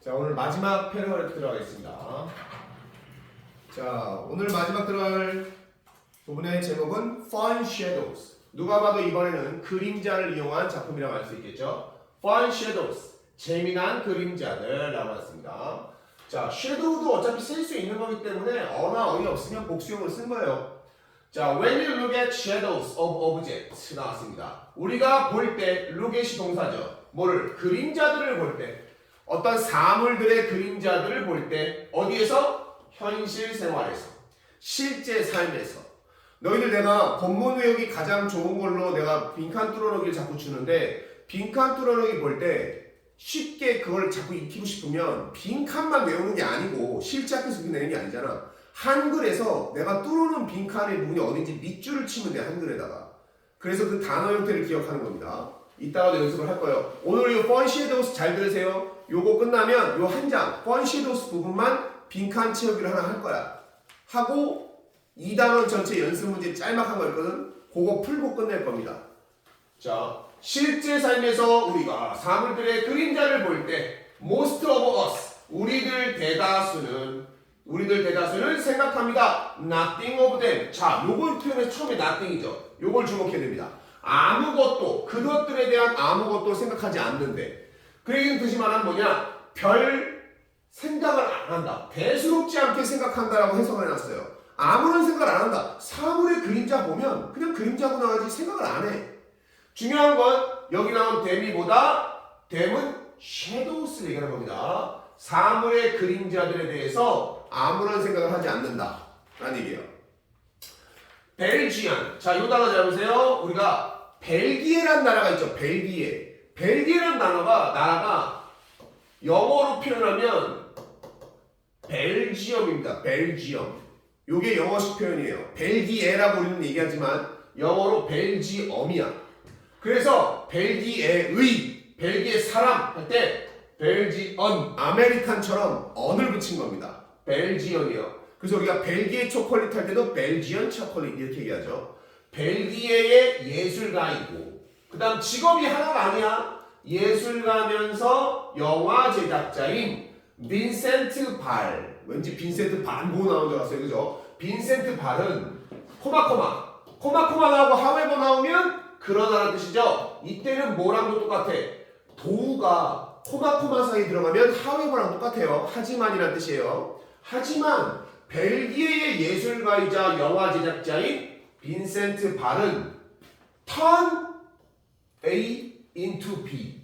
자, 오늘 마지막 패러그래프 들어가겠습니다. 자, 오늘 마지막 들어갈 부분의 제목은 Fun Shadows. 누가 봐도 이번에는 그림자를 이용한 작품이라고 할 수 있겠죠. Fun Shadows. 재미난 그림자들 나왔습니다. 자, shadow도 어차피 쓸 수 있는 거기 때문에 어나 어이 없으면 복수형을 쓴 거예요. 자, when you look at shadows of objects 나왔습니다. 우리가 볼 때 look at이 동사죠. 뭐를? 그림자들을 볼 때. 어떤 사물들의 그림자들을 볼 때 어디에서? 현실 생활에서. 실제 삶에서. 너희들 내가 본문 외우기 가장 좋은 걸로 내가 빈칸 뚫어놓기를 자꾸 주는데 빈칸 뚫어놓기 볼 때 쉽게 그걸 자꾸 익히고 싶으면 빈칸만 외우는 게 아니고 실제 학교에서 내는 게 아니잖아. 한글에서 내가 뚫어놓은 빈칸의 부분이 어딘지 밑줄을 치면 돼, 한글에다가. 그래서 그 단어 형태를 기억하는 겁니다. 이따가도 연습을 할 거예요. 오늘 이 Fun Shadows 잘 들으세요. 요거 끝나면 요 한 장 Fun Shadows 부분만 빈칸 채우기를 하나 할 거야. 하고 2단원 전체 연습 문제 짤막한 거 있거든. 그거 풀고 끝낼 겁니다. 자, 실제 삶에서 우리가 사물들의 그림자를 볼 때 most of us, 우리들 대다수는 생각합니다. Nothing of them. 자, 요걸 표현해서 처음에 nothing이죠. 요걸 주목해야 됩니다. 아무것도, 그것들에 대한 아무것도 생각하지 않는데. 그 얘기는 뜻이 말하는 뭐냐? 별 생각을 안 한다. 대수롭지 않게 생각한다라고 해석을 해놨어요. 아무런 생각을 안 한다. 사물의 그림자 보면 그냥 그림자구나 하지 생각을 안 해. 중요한 건 여기 나온 them이보다 them은 shadows를 얘기하는 겁니다. 사물의 그림자들에 대해서 아무런 생각을 하지 않는다 라는 얘기예요. 벨지안. 자, 이 단어 잘 보세요. 우리가 벨기에란 나라가 있죠. 벨기에. 벨기에란 나라가 영어로 표현하면 벨지엄입니다. 벨지엄. 요게 영어식 표현이에요. 벨기에라고 우리는 얘기하지만 영어로 벨지엄이야. 그래서 벨기에의, 벨기에 사람 할 때 벨지언, 아메리칸처럼 언을 붙인 겁니다. 벨지언이요. 그래서 우리가 벨기에 초콜릿 할 때도 벨지언 초콜릿 이렇게 얘기하죠. 벨기에의 예술가이고 그 다음 직업이 하나가 아니야. 예술가면서 영화 제작자인 빈센트 발. 왠지 빈센트 반 보고 나온 줄 알았어요. 그죠? 빈센트 발은 코마코마 나오고 하웨버 나오면 그러나라는 뜻이죠. 이때는 뭐랑도 똑같아. 도우가 코마코마 사이에 들어가면 하웨버랑 똑같아요. 하지만이라는 뜻이에요. 하지만 벨기에의 예술가이자 영화 제작자인 빈센트 발은 turn A into B.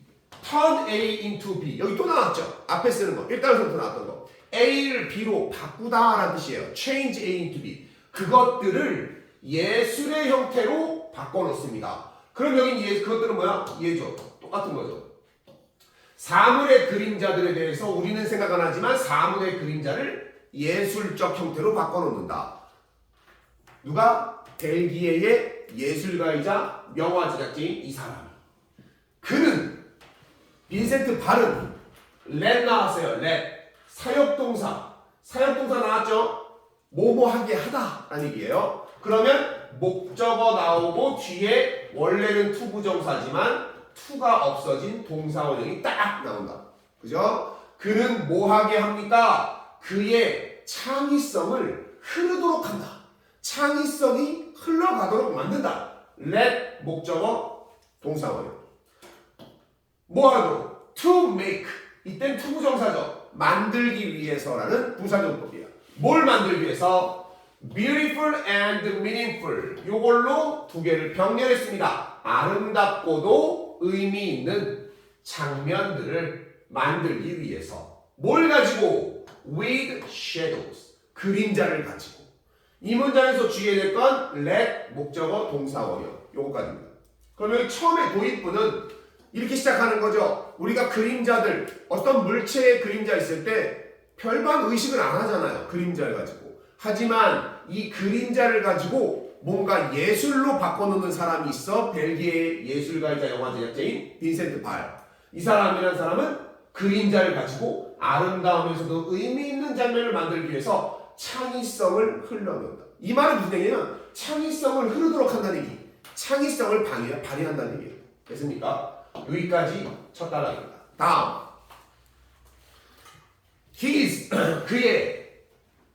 turn A into B. 여기 또 나왔죠. 앞에 쓰는 거. 1단원부터 나왔던 거. A를 B로 바꾸다 라는 뜻이에요. change A into B. 그것들을 예술의 형태로 바꿔놓습니다. 그럼 여긴 그것들은 뭐야? 예죠. 똑같은 거죠. 사물의 그림자들에 대해서 우리는 생각 안 하지만 사물의 그림자를 예술적 형태로 바꿔놓는다. 누가? 벨기에의 예술가이자 영화 제작자인 이 사람이. 그는 빈센트 발은 let 나왔어요. let. 사역동사 나왔죠? 뭐뭐하게 하다 라는 얘기예요. 그러면 목적어 나오고 뒤에 원래는 투부정사지만 투가 없어진 동사원형이 딱 나온다. 그죠? 그는 뭐하게 합니까? 그의 창의성을 흐르도록 한다. 창의성이 흘러가도록 만든다. let 목적어 동사원형. 뭐하도록? to make. 이땐 투부정사죠. 만들기 위해서라는 부사용법이에요. 뭘 만들기 위해서? beautiful and meaningful. 요걸로 두 개를 병렬했습니다. 아름답고도 의미 있는 장면들을 만들기 위해서. 뭘 가지고? with shadows. 그림자를 가지고. 이 문장에서 주의해야 될 건 let 목적어 동사원형. 요거까지입니다. 그럼 여기 처음에 도입부는 이렇게 시작하는 거죠. 우리가 그림자들, 어떤 물체의 그림자 있을 때 별반 의식을 안 하잖아요. 그림자를 가지고. 하지만 이 그림자를 가지고 뭔가 예술로 바꿔놓는 사람이 있어. 벨기에 예술가이자 영화 제작자인 빈센트 발. 이 사람이라는 사람은 그림자를 가지고 아름다우면서도 의미 있는 장면을 만들기 위해서 창의성을 흘러넣는다. 이 말은 무슨 얘기냐면 창의성을 흐르도록 한다는 얘기. 창의성을 발휘한다는 얘기예요. 됐습니까? 여기까지 첫 단락입니다. 다음. his 그의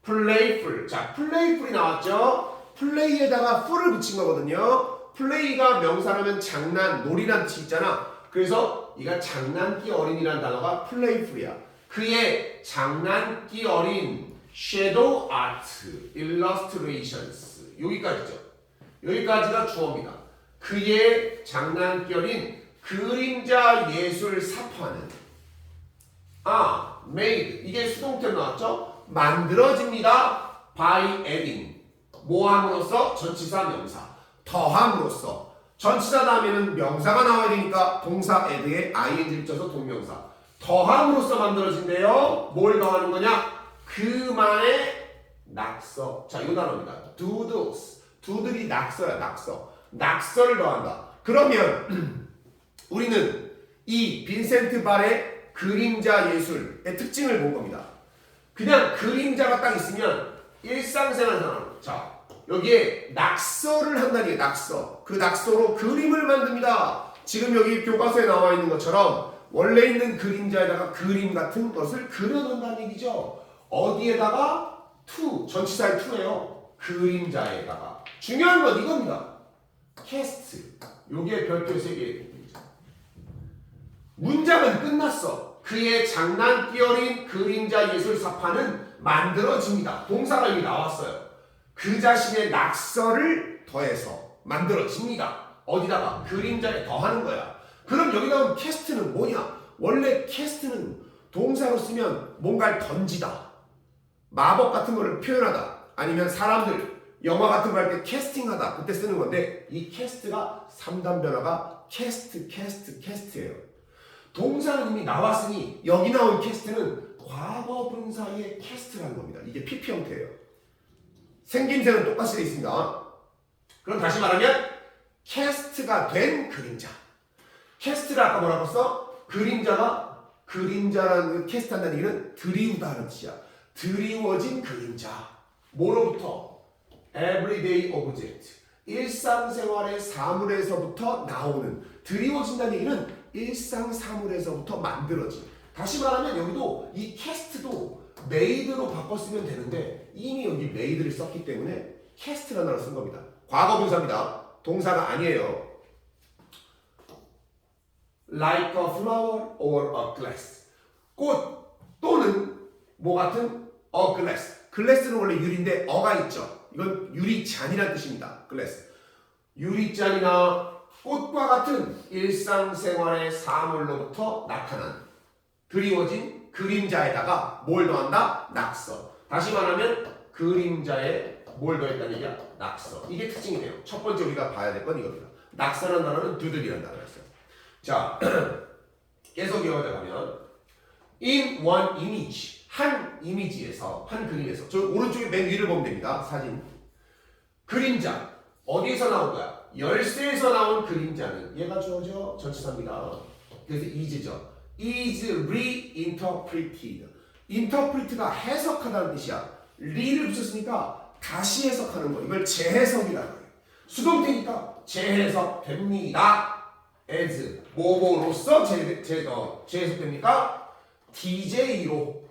playful. 자, playful이 나왔죠? play에다가 ful을 붙인 거거든요. play가 명사라면 장난, 놀이란 뜻이 있잖아. 그래서 이가 장난기 어린이란 단어가 playful이야. 그의 장난기 어린 shadow art illustrations. 여기까지죠. 여기까지가 주어입니다. 그의 장난기 어린 그림자 예술 사파는 made. 이게 수동태로 나왔죠? 만들어집니다. by adding. 뭐함으로써? 전치사 명사. 더함으로써. 전치사 다음에는 명사가 나와야 되니까 동사 add에 ing를 붙여서 동명사. 더함으로써 만들어진대요. 뭘 더하는 거냐? 그만의 낙서. 자, 이 단어입니다. doodles. doodle이 낙서야, 낙서. 낙서를 더한다. 그러면 우리는 이 빈센트 발의 그림자 예술의 특징을 본 겁니다. 그냥 그림자가 딱 있으면 일상생활 상황. 자, 여기에 낙서를 한다는 게 낙서. 그 낙서로 그림을 만듭니다. 지금 여기 교과서에 나와 있는 것처럼 원래 있는 그림자에다가 그림 같은 것을 그려놓는다는 얘기죠. 어디에다가? to. 전치사의 to예요. 그림자에다가. 중요한 건 이겁니다. 캐스트. 요게 별표 3개. 문장은 끝났어. 그의 장난기 어린 그림자 예술 사파는 만들어집니다. 동사가 이미 나왔어요. 그 자신의 낙서를 더해서 만들어집니다. 어디다가? 그림자에 더하는 거야. 그럼 여기 나온 캐스트는 뭐냐? 원래 캐스트는 동사로 쓰면 뭔가를 던지다. 마법 같은 거를 표현하다. 아니면 사람들 영화 같은 거 할 때 캐스팅하다. 그때 쓰는 건데 이 캐스트가 3단 변화가 캐스트예요. 동사는 이미 나왔으니 여기 나온 캐스트는 과거 분사의 캐스트라는 겁니다. 이게 PP 형태예요. 생김새는 똑같이 되어 있습니다. 그럼 다시 말하면 캐스트가 된 그림자. 캐스트를 아까 뭐라고 써? 그림자라는 캐스트 한다는 얘기는 드리우다는 뜻이야. 드리워진 그림자. 뭐로부터? everyday object. 일상생활의 사물에서부터 나오는. 드리워진다는 얘기는 일상사물에서부터 만들어진. 다시 말하면 여기도 이 캐스트도 made로 바꿨으면 되는데 이미 여기 made를 썼기 때문에 캐스트라는 단어를 쓴 겁니다. 과거분사입니다. 동사가 아니에요. like a flower or a glass. 꽃 또는 뭐 같은 a glass. glass는 원래 유리인데 어가 있죠. 이건 유리잔이라는 뜻입니다. glass. 유리잔이나 꽃과 같은 일상생활의 사물로부터 나타난 드리워진 그림자에다가 뭘 더한다? 낙서. 다시 말하면 그림자에 뭘 더했다는 얘기야? 낙서. 이게 특징이네요. 첫 번째 우리가 봐야 될 건 이겁니다. 낙서라는 단어는 doodle이라는 단어였어요. 자, 계속 이어가다 가면 in one image. 한 이미지에서, 한 그림에서. 저 오른쪽에 맨 위를 보면 됩니다. 사진. 그림자. 어디에서 나온 거야? 열쇠에서 나온 그림자는 얘가 주어져 전치사입니다. 그래서 is죠. is reinterpreted. interpret가 해석하다는 뜻이야. re를 붙였으니까 다시 해석하는 거. 이걸 재해석이라고 해요. 수동태니까 재해석됩니다. as 뭐뭐로서 재해석됩니까? DJ로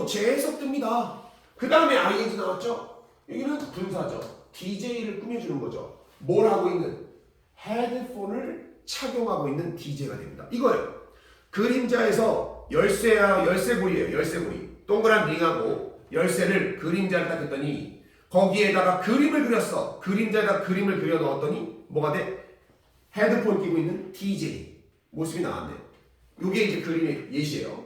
재해석됩니다. 그 다음에 ing 나왔죠? 여기는 분사죠. DJ를 꾸며주는 거죠. 뭘 하고 있는? 헤드폰을 착용하고 있는 DJ가 됩니다. 이거예요. 그림자에서 열쇠고리예요. 열쇠고리. 동그란 링하고 열쇠를 그림자를 딱 했더니 거기에다가 그림을 그렸어. 그림자에다 그림을 그려 넣었더니 뭐가 돼? 헤드폰 끼고 있는 DJ 모습이 나왔네. 이게 이제 그림의 예시예요.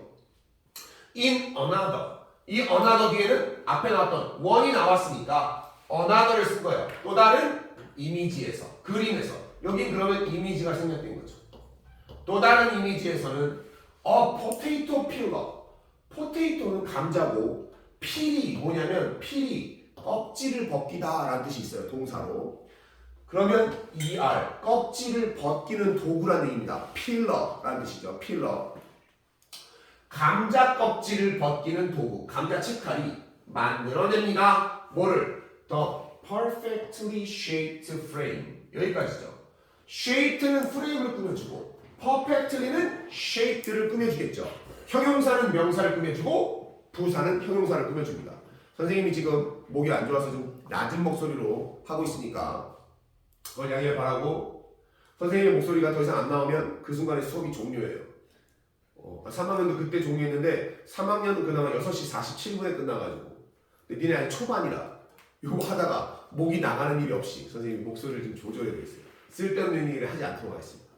in another. 이 another 뒤에는 앞에 나왔던 one이 나왔으니까 another를 쓴 거예요. 또 다른 이미지에서, 그림에서. 여긴 그러면 이미지가 생략된 거죠. 또 다른 이미지에서는 a potato peeler. potato는 감자고 peel이 뭐냐면 peel이 껍질을 벗기다 라는 뜻이 있어요. 동사로. 그러면 er, 껍질을 벗기는 도구라는 얘기입니다. peeler라는 뜻이죠. peeler. 감자 껍질을 벗기는 도구, 감자 채칼이 만들어냅니다. 뭐를? The perfectly shaped frame. 여기까지죠. shaked는 프레임을 꾸며주고 perfectly는 shaped를 꾸며주겠죠. 형용사는 명사를 꾸며주고 부사는 형용사를 꾸며줍니다. 선생님이 지금 목이 안 좋아서 좀 낮은 목소리로 하고 있으니까 그걸 양해를 바라고, 선생님의 목소리가 더 이상 안 나오면 그 순간에 수업이 종료예요. 3학년도 그때 종료했는데 3학년은 그나마 6시 47분에 끝나가지고, 근데 니네 아직 초반이라 이거 하다가 목이 나가는 일이 없이 선생님이 목소리를 좀 조절해드렸어요. 쓸데없는 얘기를 하지 않도록 하겠습니다.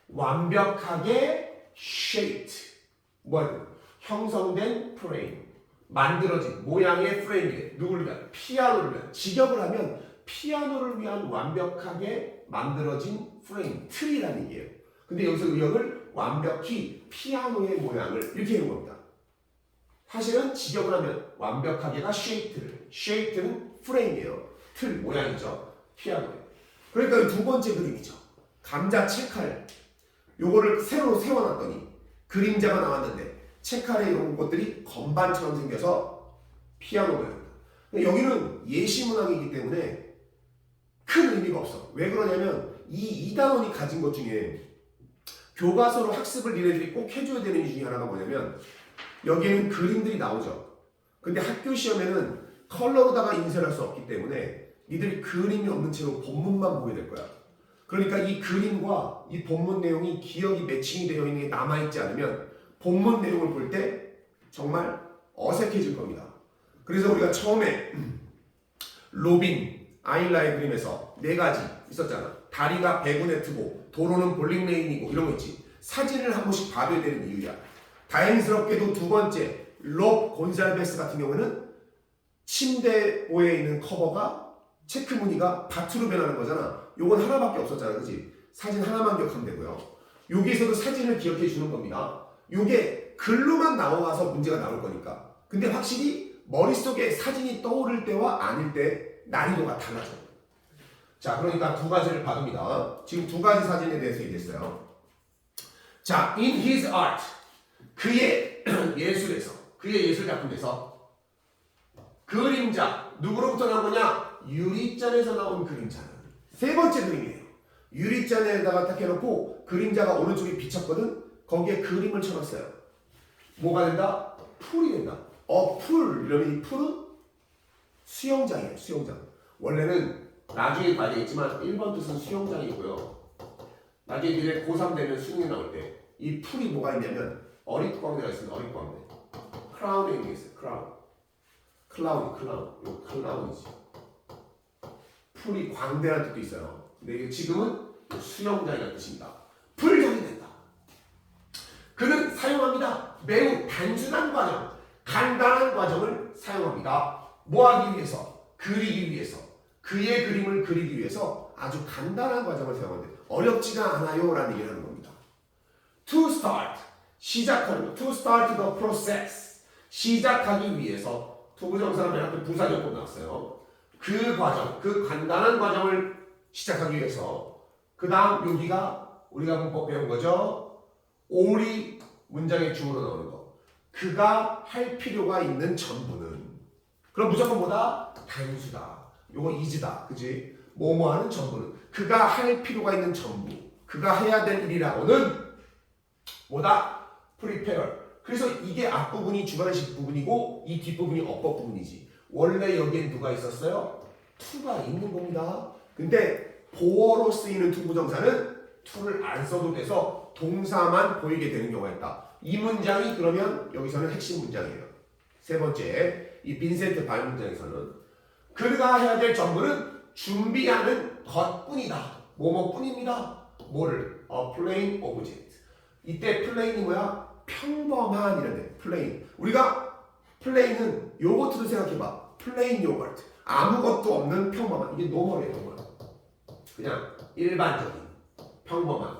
완벽하게 shaped, 뭐야? 형성된 프레임, 만들어진 모양의 프레임이에요. 누구를 위한? 피아노를 위한. 직역을 하면 피아노를 위한 완벽하게 만들어진 프레임, 틀이라는 얘기예요. 근데 여기서 의역을 완벽히 피아노의 모양을 이렇게 해놓은 겁니다. 사실은 직역을 하면 완벽하게가 shaped는 프레임이에요. 틀, 모양이죠. 피아노예요. 그러니까 두 번째 그림이죠. 감자 채칼. 요거를 새로 세워놨더니 그림자가 나왔는데 채칼에 이런 것들이 건반처럼 생겨서 피아노 모양입니다. 여기는 예시문항이기 때문에 큰 의미가 없어. 왜 그러냐면 이 2단원이 가진 것 중에 교과서로 학습을 니네들이 꼭 해줘야 되는 이유 중에 하나가 뭐냐면 여기에는 그림들이 나오죠. 근데 학교 시험에는 컬러로다가 인쇄를 할 수 없기 때문에 니들이 그림이 없는 채로 본문만 보게 될 거야. 그러니까 이 그림과 이 본문 내용이 기억이 매칭이 되어 있는 게 남아있지 않으면 본문 내용을 볼 때 정말 어색해질 겁니다. 그래서 우리가 처음에 로빈, 아일라의 그림에서 4가지 있었잖아. 다리가 배구네 트고 도로는 볼링 레인이고 이런 거 있지. 사진을 한 번씩 봐줘야 되는 이유야. 다행스럽게도 두 번째 롭 곤살베스 같은 경우는 침대오에 있는 커버가 체크 무늬가 밭으로 변하는 거잖아. 요건 하나밖에 없었잖아, 그치? 사진 하나만 기억하면 되고요. 여기에서도 사진을 기억해 주는 겁니다. 요게 글로만 나와서 문제가 나올 거니까. 근데 확실히 머릿속에 사진이 떠오를 때와 아닐 때 난이도가 달라져요. 자, 그러니까 두 가지를 받습니다. 지금 두 가지 사진에 대해서 얘기했어요. 자, in his art, 그의 예술에서, 그의 예술 작품에서 그림자, 누구로부터 나온 거냐? 유리잔에서 나온 그림자는 세 번째 그림이에요. 유리잔에다가 딱 해놓고 그림자가 오른쪽에 비쳤거든? 거기에 그림을 쳐놨어요. 뭐가 된다? 풀이 된다. 풀, 이러면 이 풀은 수영장이에요. 수영장. 원래는 나중에 봐야 되겠지만 1번 뜻은 수영장이고요. 나중에 니네 고3 되면 수능에 나올 때 이 풀이 뭐가 있냐면 어릿광대가 있습니다. 어릿광대. 크라운에 있는 게 있어요. 크라운. 이거 클라운이지. 풀이 광대라는 뜻도 있어요. 근데 지금은 수영장이라는 뜻입니다. 풀장이 된다. 그는 사용합니다. 매우 단순한 과정, 간단한 과정을 사용합니다. 뭐 하기 위해서? 그리기 위해서. 그의 그림을 그리기 위해서 아주 간단한 과정을 사용하는데 어렵지가 않아요 라는 얘기를 하는 겁니다. To start, 시작하는 거. To start the process, 시작하기 위해서. 투부정사는 맨 앞에 부사적으로 나왔어요. 그 과정, 그 간단한 과정을 시작하기 위해서. 그 다음 여기가 우리가 문법 배운 거죠. all이 문장의 주어로 나오는 거. 그가 할 필요가 있는 전부는. 그럼 무조건 뭐다? 단수다. 요거 is다. 그지? 뭐뭐 하는 전부는. 그가 할 필요가 있는 전부. 그가 해야 될 일이라고는 뭐다? prepare. 그래서 이게 앞부분이 주관식 부분이고 이 뒷부분이 어법 부분이지. 원래 여기엔 누가 있었어요? to가 있는 겁니다. 근데 보어로 쓰이는 투부정사는 to를 안 써도 돼서 동사만 보이게 되는 경우가 있다. 이 문장이 그러면 여기서는 핵심 문장이에요. 세 번째, 이 빈센트 발 문장에서는 그가 해야 될 전부는 준비하는 것뿐이다. 뭐뭐뿐입니다. 뭐를? A plain object. 이때 plain이 뭐야? 평범한 이런데 plain. 우리가 plain은 요거트도 생각해봐. plain yogurt. 아무것도 없는 평범한. 이게 노멀이에요. 노멀. 그냥 일반적인 평범한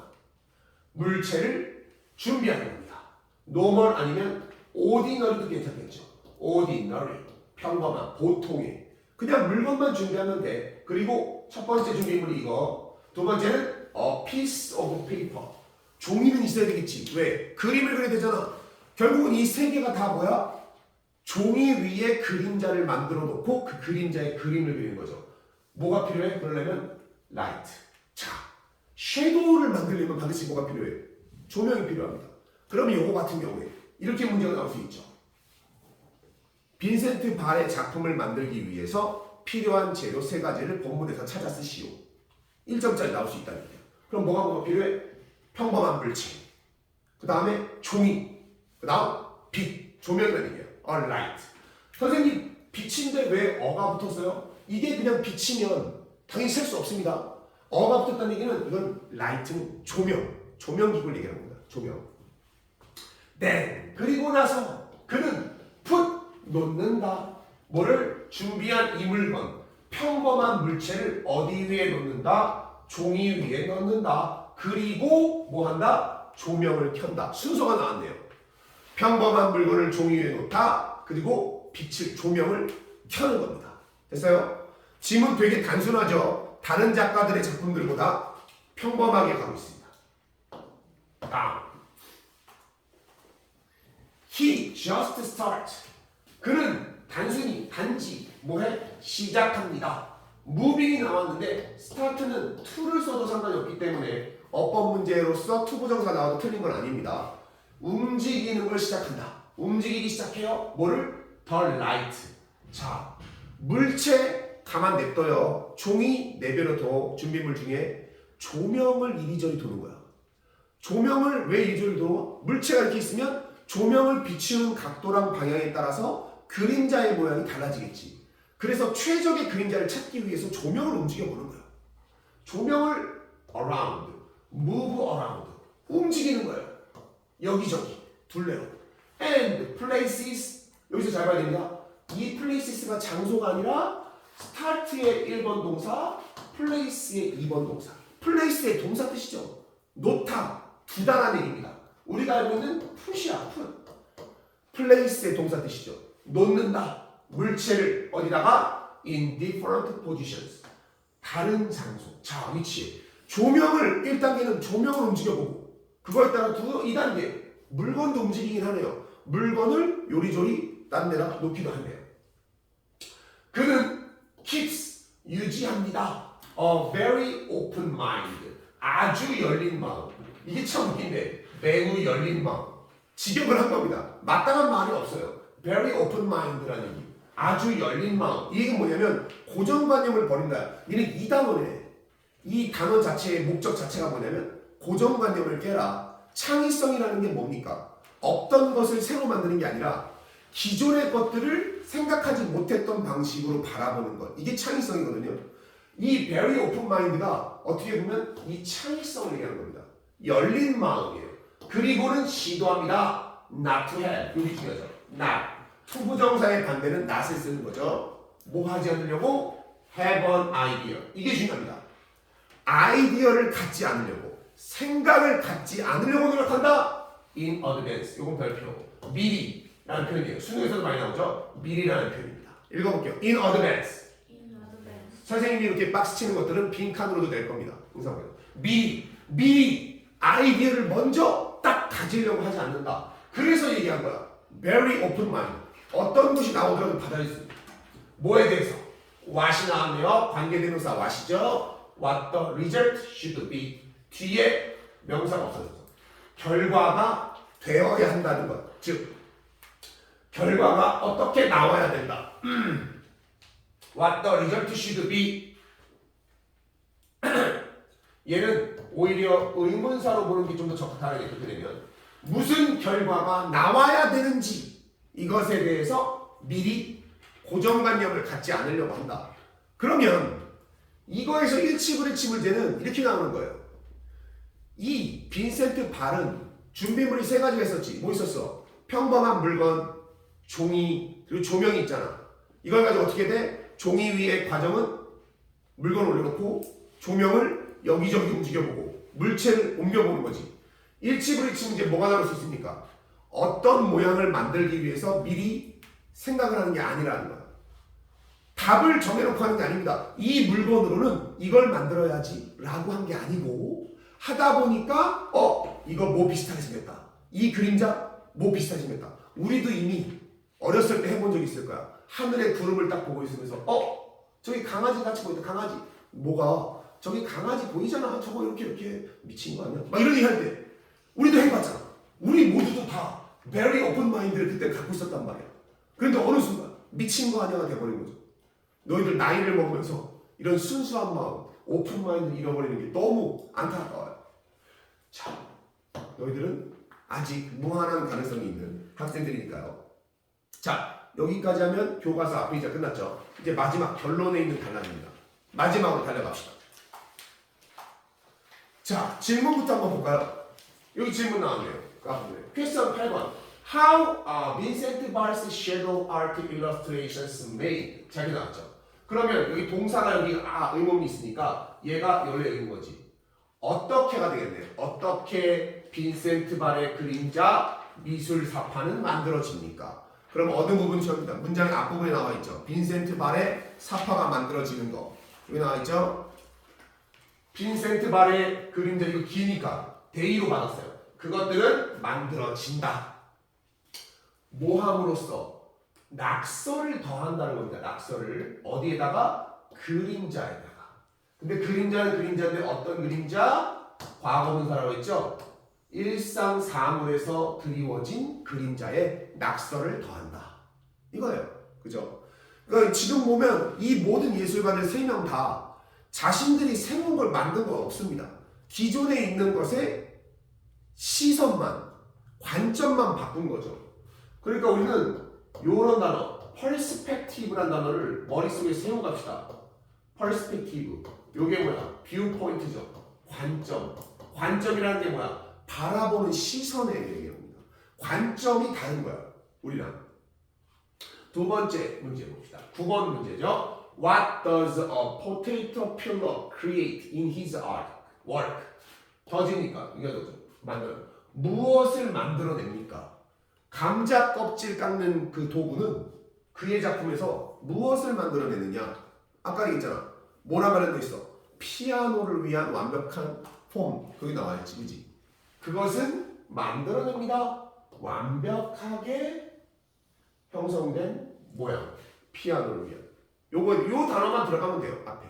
물체를 준비하는 겁니다. 노멀 아니면 ordinary도 괜찮겠죠. ordinary. 평범한. 보통의. 그냥 물건만 준비하면 돼. 그리고 첫 번째 준비물이 이거. 두 번째는 a piece of paper. 종이는 있어야 되겠지. 왜? 그림을 그려야 되잖아. 결국은 이 세 개가 다 뭐야? 종이 위에 그림자를 만들어 놓고 그 그림자에 그림을 그리는 거죠. 뭐가 필요해? 그러려면 라이트. 자, 섀도우를 만들려면 반드시 뭐가 필요해? 조명이 필요합니다. 그러면 요거 같은 경우에 이렇게 문제가 나올 수 있죠. 빈센트 발의 작품을 만들기 위해서 필요한 재료 3가지를 본문에서 찾아 쓰시오. 1점짜리 나올 수 있다는 얘기예요. 그럼 뭐가 필요해? 평범한 물체, 그 다음에 종이, 그 다음 빛, 조명이라는 얘기예요. A light. 선생님, 빛인데 왜 어가 붙었어요? 이게 그냥 빛이면 당연히 셀 수 없습니다. 어가 붙었다는 얘기는 이건 light는 조명기구를 얘기하는 겁니다. 조명. 네, 그리고 나서 그는 put, 놓는다. 뭐를? 준비한 이 물건, 평범한 물체를 어디 위에 놓는다? 종이 위에 넣는다. 그리고 뭐 한다? 조명을 켠다. 순서가 나왔네요. 평범한 물건을 종이 위에 놓다. 그리고 빛을, 조명을 켜는 겁니다. 됐어요? 지문 되게 단순하죠? 다른 작가들의 작품들보다 평범하게 가고 있습니다. 다음. He just start. 그는 단지 뭐해? 시작합니다. moving이 나왔는데 start는 to를 써도 상관이 없기 때문에 어법 문제로서 to 부정사 나와도 틀린 건 아닙니다. 움직이는 걸 시작한다. 움직이기 시작해요. 뭐를? The light. 자, 물체 가만 냅둬요. 종이 내버려둬. 준비물 중에 조명을 이리저리 도는 거야. 조명을 왜 이리저리 도는? 물체가 이렇게 있으면 조명을 비추는 각도랑 방향에 따라서 그림자의 모양이 달라지겠지. 그래서 최적의 그림자를 찾기 위해서 조명을 움직여 보는 거야. 조명을 around, move around, 움직이는 거예요. 여기저기, 둘레로. And places, 여기서 잘 봐야 됩니다. 이 places가 장소가 아니라 start의 1번 동사, place의 2번 동사. place의 동사 뜻이죠. 놓다, 두다라는 얘기입니다. 우리가 알고 있는 put이야, put. place의 동사 뜻이죠. 놓는다. 물체를 어디다가? In different positions. 다른 장소. 자, 위치. 조명을 1단계는 조명을 움직여보고 그거에 따라 2단계 물건도 움직이긴 하네요. 물건을 요리조리 딴 데다 놓기도 하네요. 그는 keeps 유지합니다. A very open mind. 아주 열린 마음. 이게 참 웃긴데 매우 열린 마음. 직역을 한 겁니다. 마땅한 말이 없어요. Very open mind라는 얘기. 아주 열린 마음. 이 얘기는 뭐냐면 고정관념을 버린다. 얘는 이 단어네. 이 단어 자체의 목적 자체가 뭐냐면 고정관념을 깨라. 창의성이라는 게 뭡니까? 없던 것을 새로 만드는 게 아니라 기존의 것들을 생각하지 못했던 방식으로 바라보는 것. 이게 창의성이거든요. 이 very open mind가 어떻게 보면 이 창의성을 얘기하는 겁니다. 열린 마음이에요. 그리고는 시도합니다. Not to have. 여기 중요하죠. Not. 투부정사의 반대는 not을 쓰는 거죠. 뭐 하지 않으려고? Have an idea. 이게 중요합니다. 아이디어를 갖지 않으려고, 생각을 갖지 않으려고 노력한다. In advance. 이건 별표. 미리라는 표현이에요. 수능에서도 많이 나오죠. 미리라는 표현입니다. 읽어볼게요. In advance. 선생님이 이렇게 박스 치는 것들은 빈칸으로도 낼 겁니다. 미리 아이디어를 먼저 딱 가지려고 하지 않는다. 그래서 얘기한 거야. Very open mind. 어떤 것이 나오더라도 받아들였습니다. 뭐에 대해서? what이 나왔네요. 관계대명사 what이죠. What the result should be. 뒤에 명사가 없어져서 결과가 되어야 한다는 것. 즉 결과가 어떻게 나와야 된다. What the result should be. 얘는 오히려 의문사로 보는 게 좀 더 적당하게 그렇게 되면 무슨 결과가 나와야 되는지 이것에 대해서 미리 고정관념을 갖지 않으려고 한다. 그러면 이거에서 일치불일치물제는 이렇게 나오는 거예요. 이 빈센트 발은 준비물이 3가지가 있었지. 뭐 있었어? 평범한 물건, 종이, 그리고 조명이 있잖아. 이걸 가지고 어떻게 돼? 종이 위에 과정은 물건을 올려놓고 조명을 여기저기 움직여보고 물체를 옮겨보는 거지. 일치불일치문제 뭐가 나올 수 있습니까? 어떤 모양을 만들기 위해서 미리 생각을 하는 게 아니라는 거야. 답을 정해놓고 하는 게 아닙니다. 이 물건으로는 이걸 만들어야지 라고 한 게 아니고 하다 보니까 이거 뭐 비슷하게 생겼다. 이 그림자 뭐 비슷하게 생겼다. 우리도 이미 어렸을 때 해본 적 있을 거야. 하늘의 구름을 딱 보고 있으면서 저기 강아지 같이 보인다. 강아지. 뭐가? 저기 강아지 보이잖아. 저거 이렇게 미친 거 아니야? 막 이런 얘기 할 때 우리도 해봤잖아. 우리 모두도 다 very open mind를 그때 갖고 있었단 말이야. 그런데 어느 순간 미친 거 아니야가 돼버린 거죠. 너희들 나이를 먹으면서 이런 순수한 마음, 오픈 마인드를 잃어버리는 게 너무 안타까워요. 자, 너희들은 아직 무한한 가능성이 있는 학생들이니까요. 자, 여기까지 하면 교과서 앞에 이제 끝났죠. 이제 마지막 결론에 있는 단락입니다. 마지막으로 달려갑시다. 자, 질문부터 한번 볼까요? 여기 질문 나왔네요. 퀘스천 8번. How are Vincent Barr's shadow art illustrations made? 잘 나왔죠. 그러면 여기 동사가 여기 의문이 있으니까 얘가 원래 있는 거지. 어떻게가 되겠네. 어떻게 빈센트 발의 그림자 미술 사파는 만들어집니까? 그럼 어느 부분이 저입니다. 문장의 앞부분에 나와 있죠. 빈센트 발의 사파가 만들어지는 거. 여기 나와 있죠. 빈센트 발의 그림자 이거 기니까 대의로 받았어요. 그것들은 만들어진다. 뭐 함으로써? 낙서를 더한다는 겁니다. 낙서를 어디에다가? 그림자에다가. 근데 그림자는 그림자인데 어떤 그림자? 과거분사라고 했죠. 일상 사물에서 드리워진 그림자에 낙서를 더한다. 이거예요. 그죠? 그러니까 지금 보면 이 모든 예술가들 3명 다 자신들이 새로운 걸 만든 건 없습니다. 기존에 있는 것에 시선만, 관점만 바꾼 거죠. 그러니까 우리는 요런 단어, 퍼스펙티브란 단어를 머릿속에 세우고 갑시다. 퍼스펙티브. 요게 뭐야? 뷰포인트죠. 관점. 관점이라는 게 뭐야? 바라보는 시선의 얘기입니다. 관점이 다른 거야. 우리랑. 두 번째 문제 봅시다. 9번 문제죠. What does a potato peeler create in his work? 더지니까 이게 만들어. 무엇을 만들어냅니까? 감자 껍질 깎는 그 도구는 그의 작품에서 무엇을 만들어내느냐? 아까 얘기했잖아. 뭐라 말한 거 있어? 피아노를 위한 완벽한 폼. 거기 나와 있지, 그지? 그것은 만들어냅니다. 완벽하게 형성된 모양. 피아노를 위한. 요 단어만 들어가면 돼요. 앞에.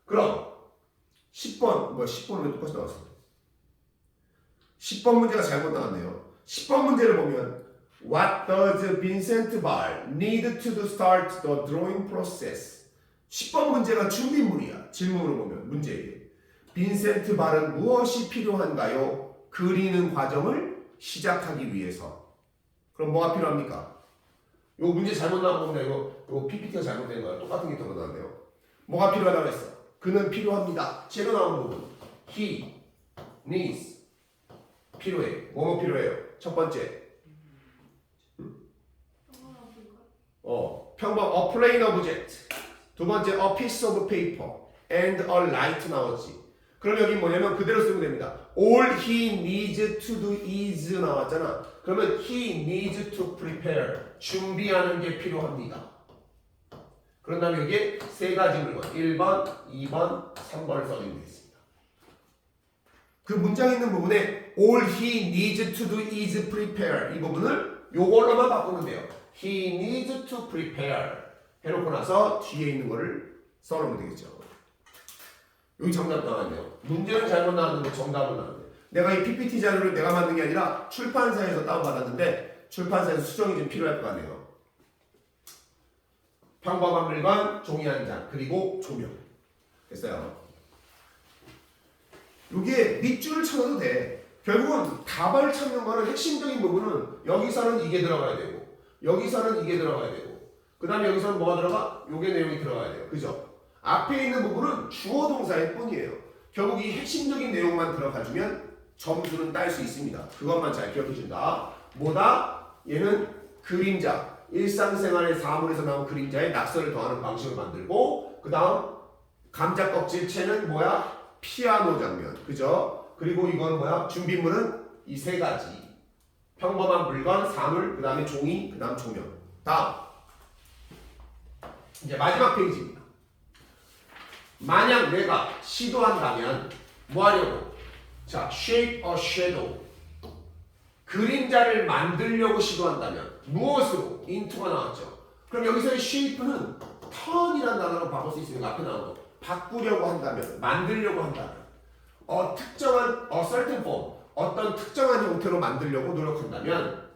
그럼 10번 10번은 똑같이 나왔어요. 10번 문제가 잘못 나왔네요. 10번 문제를 보면 What does Vincent Barr need to start the drawing process? 10번 문제가 준비물이야. 질문으로 보면 문제예요. 빈센트 발은 무엇이 필요한가요? 그리는 과정을 시작하기 위해서. 그럼 뭐가 필요합니까? 요 문제 잘못 나온 겁니다. 이거 PPT가 잘못된 거야. 똑같은 게 더 나왔네요. 뭐가 필요하다고 했어? 그는 필요합니다. 제로 나온 부분. He needs. 필요해. 뭐뭐 필요해요? 첫 번째. 평범 a plain object. 두 번째 a piece of paper and a light 나왔지. 그럼 여기 뭐냐면 그대로 쓰면 됩니다. All he needs to do is 나왔잖아. 그러면 he needs to prepare. 준비하는 게 필요합니다. 그런 다음에 여기에 세 가지 물건 1번, 2번, 3번을 써주면 되겠습니다. 그 문장에 있는 부분에 All he needs to do is prepare 이 부분을 요걸로만 바꾸면 돼요. He needs to prepare 해놓고 나서 뒤에 있는 거를 써놓으면 되겠죠. 여기 정답 나왔네요. 문제는 잘못 나왔는데 정답은 나왔네요. 내가 이 PPT 자료를 내가 만든 게 아니라 출판사에서 다운받았는데 출판사에서 수정이 좀 필요할 것 같네요. 평범한 물건, 종이 한 장, 그리고 조명. 됐어요. 이게 밑줄을 쳐도 돼. 결국은 답을 찾는 거는 핵심적인 부분은 여기서는 이게 들어가야 되고 여기서는 이게 들어가야 되고 그 다음에 여기서는 뭐가 들어가? 요게 내용이 들어가야 돼요. 그죠? 앞에 있는 부분은 주어 동사일 뿐이에요. 결국 이 핵심적인 내용만 들어가주면 점수는 딸 수 있습니다. 그것만 잘 기억해준다. 뭐다? 얘는 그림자. 일상생활의 사물에서 나온 그림자에 낙서를 더하는 방식을 만들고 그 다음 감자 껍질채는 뭐야? 피아노 장면. 그죠? 그리고 이건 뭐야? 준비물은 이 세 가지. 평범한 물건, 사물, 그 다음에 종이, 그 다음 조명. 다음. 이제 마지막 페이지입니다. 만약 내가 시도한다면 뭐 하려고? 자, shape a shadow. 그림자를 만들려고 시도한다면 무엇으로? into가 나왔죠. 그럼 여기서의 shape는 turn이라는 단어로 바꿀 수 있으니까 앞에 나온 거. 바꾸려고 한다면, 만들려고 한다면 특정한 certain form, 어떤 특정한 형태로 만들려고 노력한다면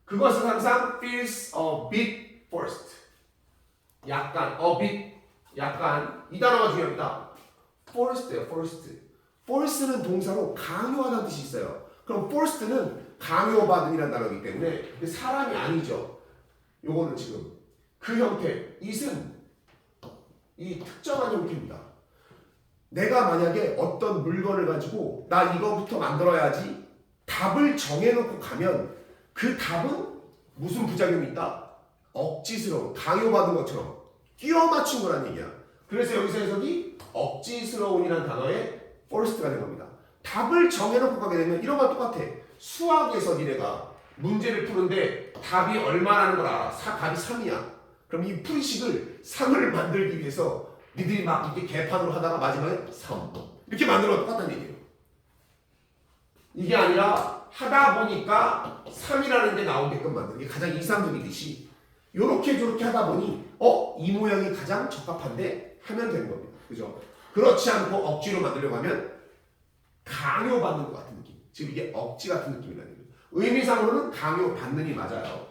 그것은 항상 feels a bit forced. 약간 a bit, 약간 이 단어가 중요합니다. forced예요, forced. force는 동사로 강요하다는 뜻이 있어요. 그럼 forced는 강요받음이라는 단어이기 때문에 사람이 아니죠. 요거는 지금 그 형태, it은 이 특정한 형태입니다. 내가 만약에 어떤 물건을 가지고 나 이거부터 만들어야지 답을 정해놓고 가면 그 답은 무슨 부작용이 있다? 억지스러운, 강요받은 것처럼 끼워 맞춘 거란 얘기야. 그래서 여기서 해석이 억지스러운이라는 단어에 forced가 된 겁니다. 답을 정해놓고 가게 되면 이런 건 똑같아. 수학에서 니네가 문제를 푸는데 답이 얼마라는 걸 알아. 답이 3이야. 그럼 이 풀이식을 3을 만들기 위해서 니들이 막 이렇게 개판으로 하다가 마지막에 3 이렇게 만들어도 똑같다는 얘기예요. 이게 아니라 하다 보니까 3이라는 게 나오게끔 만드는 게 가장 이상적이듯이 요렇게 저렇게 하다 보니 이 모양이 가장 적합한데 하면 되는 겁니다. 그죠? 그렇지 않고 억지로 만들려고 하면 강요받는 것 같은 느낌. 지금 이게 억지 같은 느낌이라는 거예요. 의미상으로는 강요받는이 맞아요.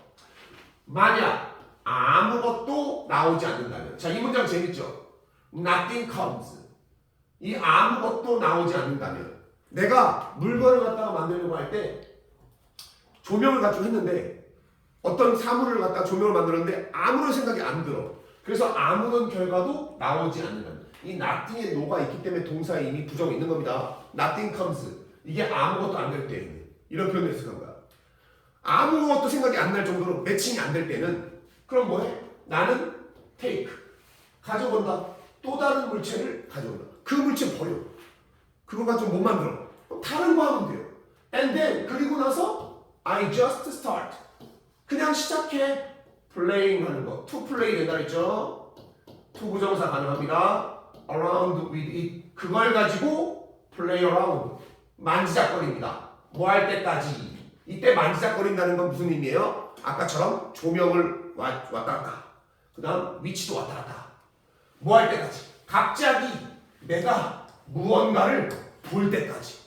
만약 아무것도 나오지 않는다면, 자, 이 문장 재밌죠? Nothing comes. 이 아무것도 나오지 않는다면, 내가 물건을 갖다가 만들려고 할 때 조명을 가지고 했는데 어떤 사물을 갖다가 조명을 만들었는데 아무런 생각이 안 들어. 그래서 아무런 결과도 나오지 않는다면, 이 nothing에 no가 있기 때문에 동사에 이미 부정이 있는 겁니다. Nothing comes. 이게 아무것도 안 될 때 이런 표현을 해석한 거야. 아무것도 생각이 안 날 정도로 매칭이 안 될 때는 그럼 뭐해? 나는 take. 가져온다. 또 다른 물체를 가져온다. 그 물체 버려. 그거 가지고 못 만들어. 다른 거 하면 돼요. And then 그리고 나서 I just start. 그냥 시작해. playing 하는 거. to play 된다 했죠? to 부정사 가능합니다. around with it. 그걸 가지고 play around. 만지작거립니다. 뭐 할 때까지. 이때 만지작거린다는 건 무슨 의미예요? 아까처럼 조명을 왔다 갔다. 그 다음 위치도 왔다 갔다. 뭐 할 때까지. 갑자기 내가 무언가를 볼 때까지.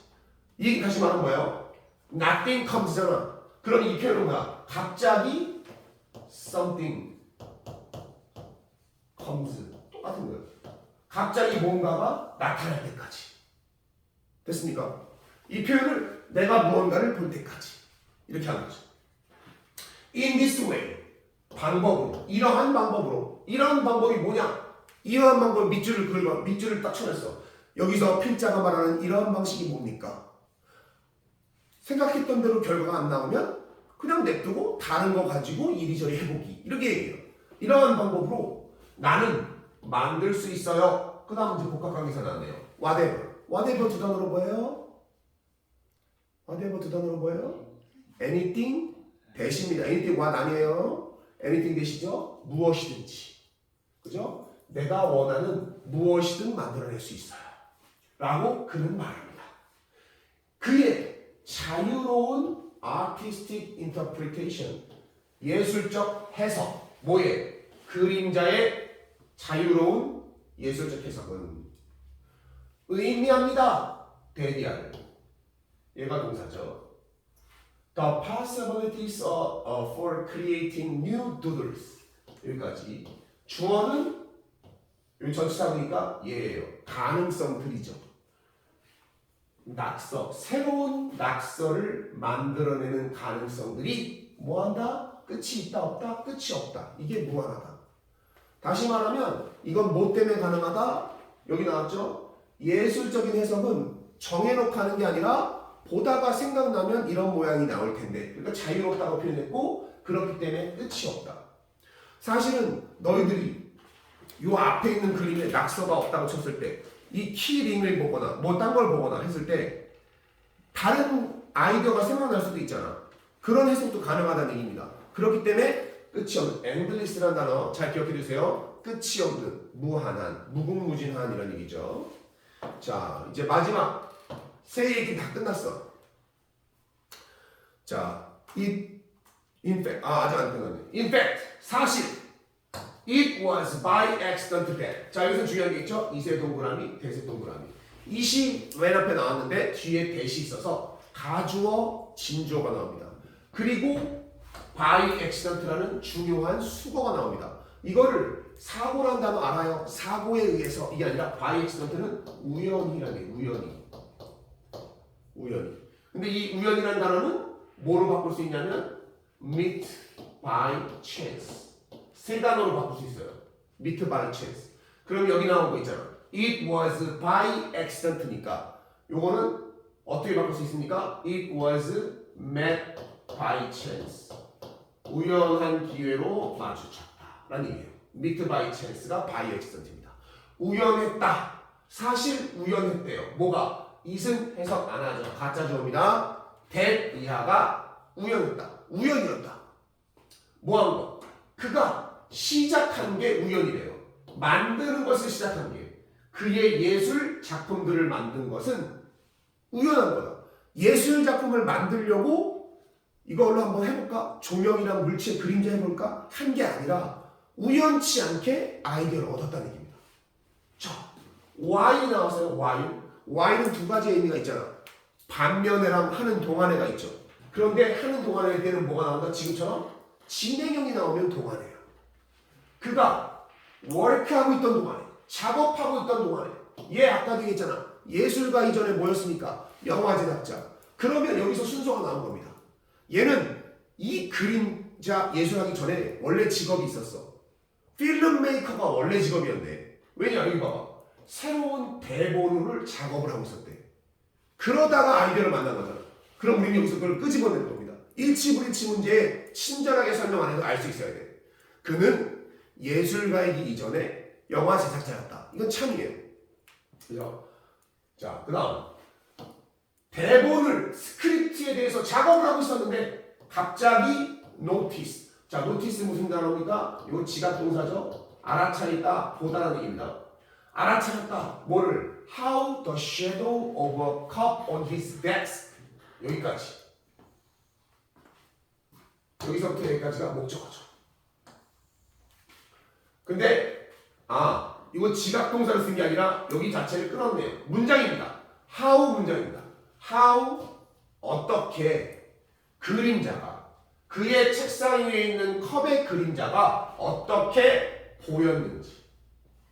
이 다시 말하면 뭐예요? Nothing comes잖아. 그럼 이 표현은 뭐야? 갑자기 something comes. 똑같은 거예요. 갑자기 뭔가가 나타날 때까지. 됐습니까? 이 표현을 내가 무언가를 볼 때까지. 이렇게 하는 거죠. In this way. 방법으로. 이러한 방법으로. 이러한 방법이 뭐냐? 이러한 방법 밑줄을 긁어. 밑줄을 딱 쳐냈어. 여기서 필자가 말하는 이러한 방식이 뭡니까? 생각했던 대로 결과가 안 나오면 그냥 냅두고 다른 거 가지고 이리저리 해보기. 이렇게 얘기해요. 이러한 방법으로 나는 만들 수 있어요. 그 다음 이제 복합관계사 나왔네요. whatever. whatever 두 단어로 뭐예요? whatever 두 단어로 뭐예요? anything 대시입니다. anything what 아니에요. anything 대시죠? 무엇이든지. 그죠? 내가 원하는 무엇이든 만들어낼 수 있어요. 라고 그는 말합니다. 그의 자유로운 artistic interpretation, 예술적 해석, 뭐에? 그림자의 자유로운 예술적 해석은 의미합니다. 대디아를. 얘가 동사죠. The possibilities for creating new doodles. 여기까지. 주어는 여기 전치사 보니까 얘예요. 가능성들이죠. 낙서, 새로운 낙서를 만들어내는 가능성들이 뭐한다? 끝이 있다 없다? 끝이 없다. 이게 무한하다. 다시 말하면 이건 뭐 때문에 가능하다? 여기 나왔죠? 예술적인 해석은 정해놓고 하는 게 아니라 보다가 생각나면 이런 모양이 나올 텐데, 그러니까 자유롭다고 표현했고 그렇기 때문에 끝이 없다. 사실은 너희들이 요 앞에 있는 그림에 낙서가 없다고 쳤을 때 이 키링을 보거나 뭐 딴 걸 보거나 했을 때 다른 아이디어가 생각날 수도 있잖아. 그런 해석도 가능하다는 얘기입니다. 그렇기 때문에 끝이 없는, endless라는 단어 잘 기억해 두세요. 끝이 없는, 무한한, 무궁무진한 이런 얘기죠. 자, 이제 마지막 세 얘기 다 끝났어. 자, in fact, 아직 안 끝났네. In fact, 사실 it was by accident that. 자, 여기서 중요한 게 있죠? 이세 동그라미, 대세 동그라미. it이 맨 앞에 나왔는데 뒤에 that이 있어서 가주어, 진주어가 나옵니다. 그리고 by accident라는 중요한 수거가 나옵니다. 이거를 사고란 단어 알아요? 사고에 의해서 이게 아니라 by accident는 우연이라는 게 우연히. 근데 이 우연이라는 단어는 뭐로 바꿀 수 있냐면 meet by chance. 세 단어로 바꿀 수 있어요. meet by chance. 그럼 여기 나온 거 있잖아. It was by accident니까 요거는 어떻게 바꿀 수 있습니까? It was met by chance. 우연한 기회로 마주쳤다 라는 얘기예요. meet by chance가 by accident입니다. 우연했다. 사실 우연했대요. 뭐가? it은 해석 안 하죠. 가짜 주어입니다. that 이하가 우연했다. 우연이었다. 뭐 한 거? 그가 시작한 게 우연이래요. 만드는 것을 시작한 게. 그의 예술 작품들을 만든 것은 우연한 거다. 예술 작품을 만들려고 이걸로 한번 해볼까? 조명이랑 물체 그림자 해볼까? 한 게 아니라 우연치 않게 아이디어를 얻었다는 얘기입니다. 자, why 나왔어요. why는 두 가지의 의미가 있잖아. 반면에랑 하는 동안에가 있죠. 그런데 하는 동안에 때는 뭐가 나온다? 지금처럼 진행형이 나오면 동안에요. 그가 워크하고 있던 동안에, 작업하고 있던 동안에, 얘 아까 얘기했잖아. 예술가 이전에 뭐였습니까? 영화 제작자. 그러면 여기서 순서가 나온 겁니다. 얘는 이 그림자 예술하기 전에 원래 직업이 있었어. 필름메이커가 원래 직업이었는데. 왜냐? 여기 봐봐. 새로운 대본을 작업을 하고 있었대. 그러다가 아이디어를 만난 거잖아. 그럼 우리는 여기서 그걸 끄집어내는 겁니다. 일치불일치 문제에 친절하게 설명 안 해도 알 수 있어야 돼. 그는 예술가이기 이전에 영화 제작자였다. 이건 참이에요. 그죠? 자, 그 다음 대본을 스크립트에 대해서 작업을 하고 있었는데 갑자기 notice. 자, notice 무슨 단어입니까? 요 지각 동사죠. 알아차리다, 보다라는 얘기입니다. 알아차렸다. 뭐를? How the shadow of a cup on his desk. 여기까지. 여기서부터 여기까지가 목적어죠. 근데 이거 지각 동사를 쓴 게 아니라 여기 자체를 끌었네요. 문장입니다. How 문장입니다. How 어떻게 그림자가 그의 책상 위에 있는 컵의 그림자가 어떻게 보였는지.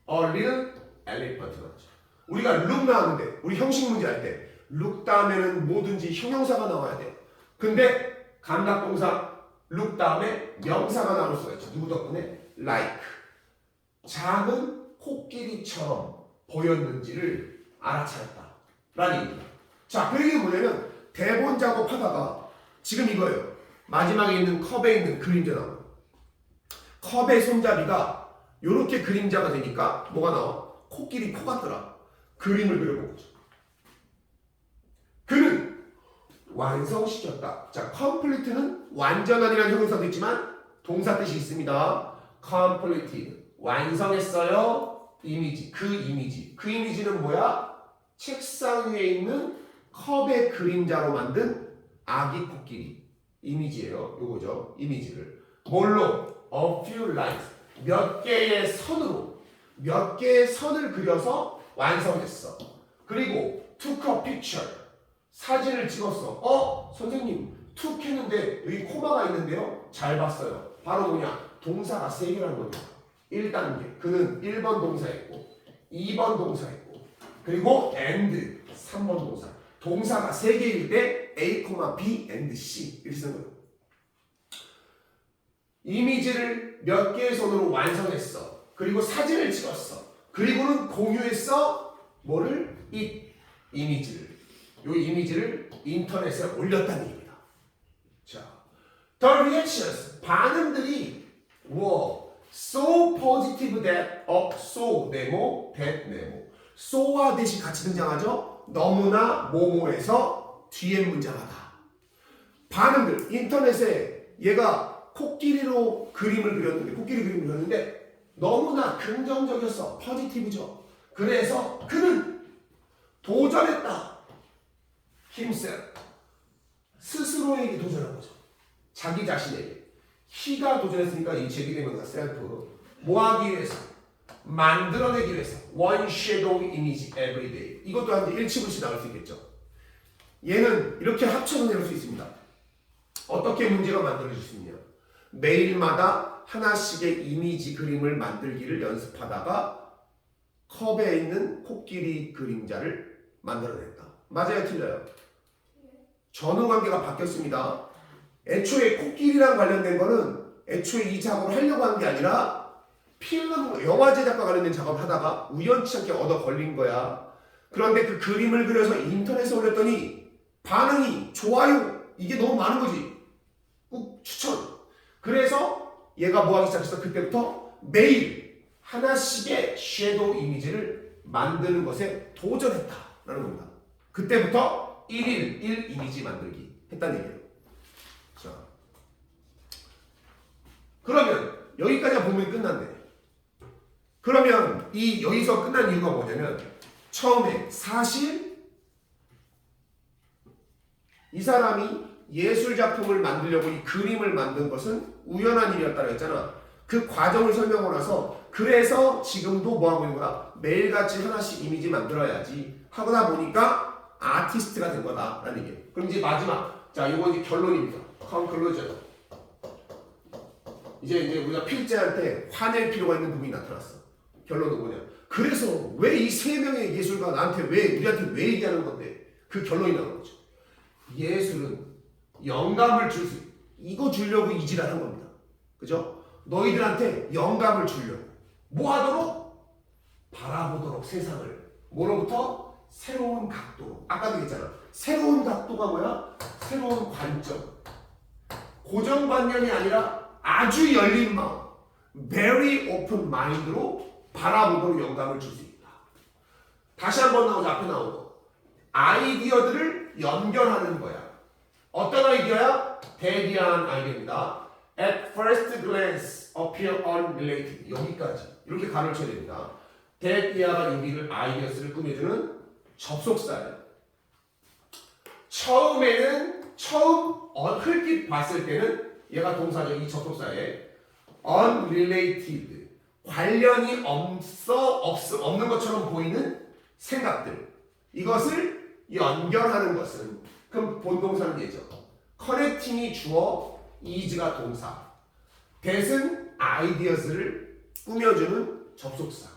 A little elephant 맞죠. 우리가 look 나왔는데 우리 형식 문제 할 때 look 다음에는 뭐든지 형용사가 나와야 돼요. 근데 감각동사 look 다음에 명사가 나올 수가 있죠. 누구 덕분에? like. 작은 코끼리처럼 보였는지를 알아차렸다 라는 얘기입니다. 자, 그 얘기는 뭐냐면 대본 작업하다가 지금 이거예요. 마지막에 있는 컵에 있는 그림자 나와요. 컵의 손잡이가 이렇게 그림자가 되니까 뭐가 나와? 코끼리 코 같더라. 그림을 그려본 거죠. 그는 완성시켰다. 자, complete는 완전한이라는 형용사도 있지만 동사 뜻이 있습니다. completed. 완성했어요. 이미지. 그 이미지는 뭐야? 책상 위에 있는 컵의 그림자로 만든 아기 코끼리. 이미지예요. 요거죠. 이미지를. 뭘로? A few lines. 몇 개의 선을 그려서 완성했어. 그리고 took a picture. 사진을 찍었어. 선생님, took 했는데 여기 코마가 있는데요. 잘 봤어요. 바로 뭐냐? 동사가 3개라는 겁니다. 1단계. 그는 1번 동사했고 2번 동사했고 그리고 and 3번 동사. 동사가 3개일 때 A, B, and C 이렇게 쓰는 거예요. 이미지를 몇 개의 손으로 완성했어. 그리고 사진을 찍었어. 그리고는 공유했어. 뭐를? 이미지를. 이 이미지를 인터넷에 올렸다는 얘기입니다. 자, the reactions 반응들이 so positive that so 네모 that 네모. so와 that이 같이 등장하죠. 너무나 뭐뭐해서 뒤에 문장하다. 반응들 인터넷에 얘가 코끼리로 그림을 그렸는데 너무나 긍정적이었어. 포지티브죠. 그래서 그는 도전했다. himself. 스스로에게 도전한 거죠. 자기 자신에게. he가 도전했으니까 이 제기되면서 self. 뭐 하기 위해서? 만들어내기 위해서. one shadow image every day. 이것도 한 일치불치 나올 수 있겠죠. 얘는 이렇게 합쳐서 내볼 수 있습니다. 어떻게 문제가 만들어질 수 있냐? 매일마다 하나씩의 이미지 그림을 만들기를 연습하다가 컵에 있는 코끼리 그림자를 만들어냈다. 맞아요, 틀려요? 전후 관계가 바뀌었습니다. 애초에 코끼리랑 관련된 거는 애초에 이 작업을 하려고 한 게 아니라 필름 영화 제작과 관련된 작업을 하다가 우연치 않게 얻어 걸린 거야. 그런데 그 그림을 그려서 인터넷에 올렸더니 반응이 좋아요 이게 너무 많은 거지. 꼭 추천. 그래서 얘가 뭐 하기 시작했어? 그때부터 매일 하나씩의 섀도우 이미지를 만드는 것에 도전했다라는 겁니다. 그때부터 1일 1 이미지 만들기 했다는 얘기예요. 자, 그러면 여기까지 보면 끝났네. 그러면 이 여기서 끝난 이유가 뭐냐면 처음에 사실 이 사람이 예술 작품을 만들려고 이 그림을 만든 것은 우연한 일이었다고 했잖아. 그 과정을 설명하고 나서 그래서 지금도 뭐 하고 있는 거야? 매일같이 하나씩 이미지 만들어야지 하다 보니까 아티스트가 된 거다라는 얘기예요. 그럼 이제 마지막, 자 이거 이제 결론입니다. 컨클루전. 이제 우리가 필자한테 화낼 필요가 있는 부분이 나타났어. 결론은 뭐냐? 그래서 왜 이 세 명의 예술가 나한테 우리한테 왜 얘기하는 건데? 그 결론이 나온 거죠. 예술은 영감을 줄 수, 이거 주려고 이 짓하는 겁니다. 그죠? 너희들한테 영감을 주려고. 뭐 하도록? 바라보도록 세상을. 뭐로부터? 새로운 각도로. 아까도 얘기했잖아. 새로운 각도가 뭐야? 새로운 관점. 고정관념이 아니라 아주 열린 마음. very open mind로 바라보도록 영감을 줄 수 있다. 다시 한번 나오자. 앞에 나온 거. 아이디어들을 연결하는 거야. 어떤 아이디어야? 대비한 아이디어입니다. At first glance appear unrelated. 여기까지. 이렇게 가를 쳐야 됩니다. 대비아가 여기를 아이디어스를 꾸며주는 접속사예요. 처음에는 흘낏 봤을 때는 얘가 동사죠. 이 접속사에 unrelated. 관련이 없는 것처럼 보이는 생각들. 이것을 연결하는 것은 그럼 본동사는 얘죠. 커넥팅이 주어, is가 동사. that은 ideas를 꾸며주는 접속사.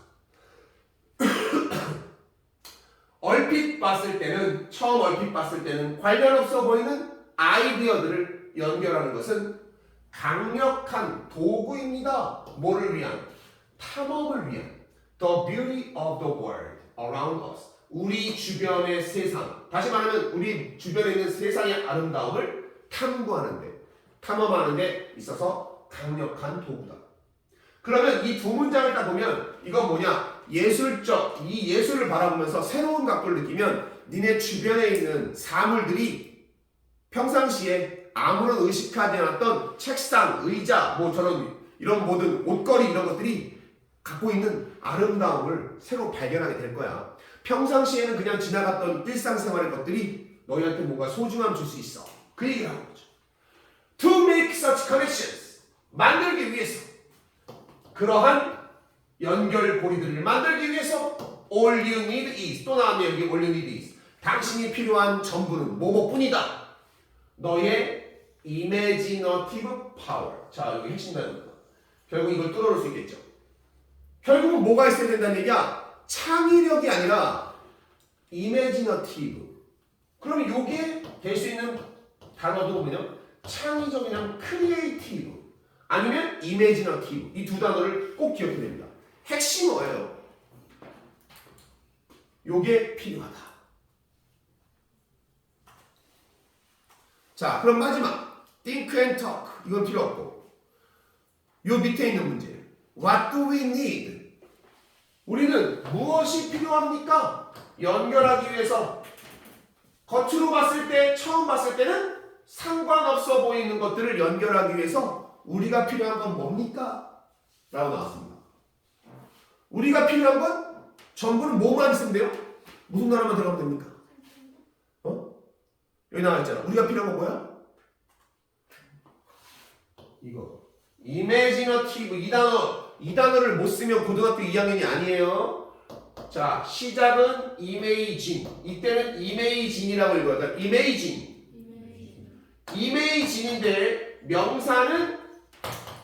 처음 얼핏 봤을 때는 관련 없어 보이는 아이디어들을 연결하는 것은 강력한 도구입니다. 뭐를 위한? 탐험을 위한. The beauty of the world around us. 우리 주변의 세상. 다시 말하면 우리 주변에 있는 세상의 아름다움을 탐험하는 데 있어서 강력한 도구다. 그러면 이 두 문장을 딱 보면 이건 뭐냐? 이 예술을 바라보면서 새로운 각도를 느끼면 니네 주변에 있는 사물들이 평상시에 아무런 의식하지 않았던 책상, 의자, 뭐 저런 이런 모든 옷걸이 이런 것들이 갖고 있는 아름다움을 새로 발견하게 될 거야. 평상시에는 그냥 지나갔던 일상생활의 것들이 너희한테 뭔가 소중함 줄 수 있어. 그 얘기를 하는 거죠. To make such connections. 만들기 위해서. 그러한 연결고리들을 만들기 위해서 all you need is. 또 나왔네 여기 all you need is. 당신이 필요한 전부는 뭐뭐뿐이다. 너의 imaginative power. 자 여기 핵심 단어입니다. 결국 이걸 뚫어놓을 수 있겠죠. 결국은 뭐가 있어야 된다는 얘기야? 창의력이 아니라 imaginative. 그러면 이게 될 수 있는 단어도 뭐냐? 창의적이냐 creative 아니면 imaginative. 이 두 단어를 꼭 기억해야 됩니다. 핵심이 뭐예요? 요게 필요하다. 자 그럼 마지막 think and talk. 이건 필요 없고 요 밑에 있는 문제 What do we need? 우리는 무엇이 필요합니까? 연결하기 위해서 겉으로 봤을 때 처음 봤을 때는 상관없어 보이는 것들을 연결하기 위해서 우리가 필요한 건 뭡니까? 라고 나왔습니다. 우리가 필요한 건 전부는 뭐만 있으면 돼요? 무슨 나라만 들어가면 됩니까? 여기 나와 있잖아. 우리가 필요한 건 뭐야? 이거 imaginative. 이 단어를 못 쓰면 고등학교 2학년이 아니에요. 자, 시작은 imagine. 이때는 imagine이라고 읽어요. imagine. imagine인데 명사는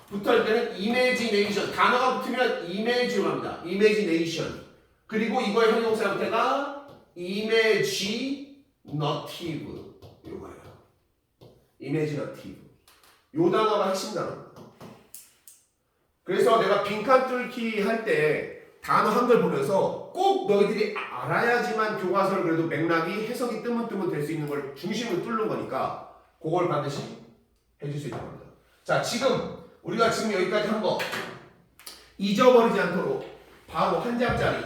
붙을 때는 imagination. 단어가 붙으면 image로 합니다. imagination. 그리고 이거의 형용사 형태가 imaginative. 요거예요. imaginative. 요 단어가 핵심 단어입니다. 그래서 내가 빈칸 뚫기 할 때 단어 한글 보면서 꼭 너희들이 알아야지만 교과서를 그래도 맥락이 해석이 뜨문뜨문 될 수 있는 걸 중심을 뚫는 거니까 그걸 반드시 해줄 수 있다고 합니다. 자, 우리가 지금 여기까지 한 거 잊어버리지 않도록 바로 한 장짜리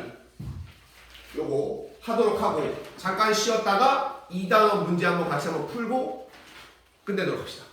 요거 하도록 하고 잠깐 쉬었다가 이 단어 문제 한번 같이 한번 풀고 끝내도록 합시다.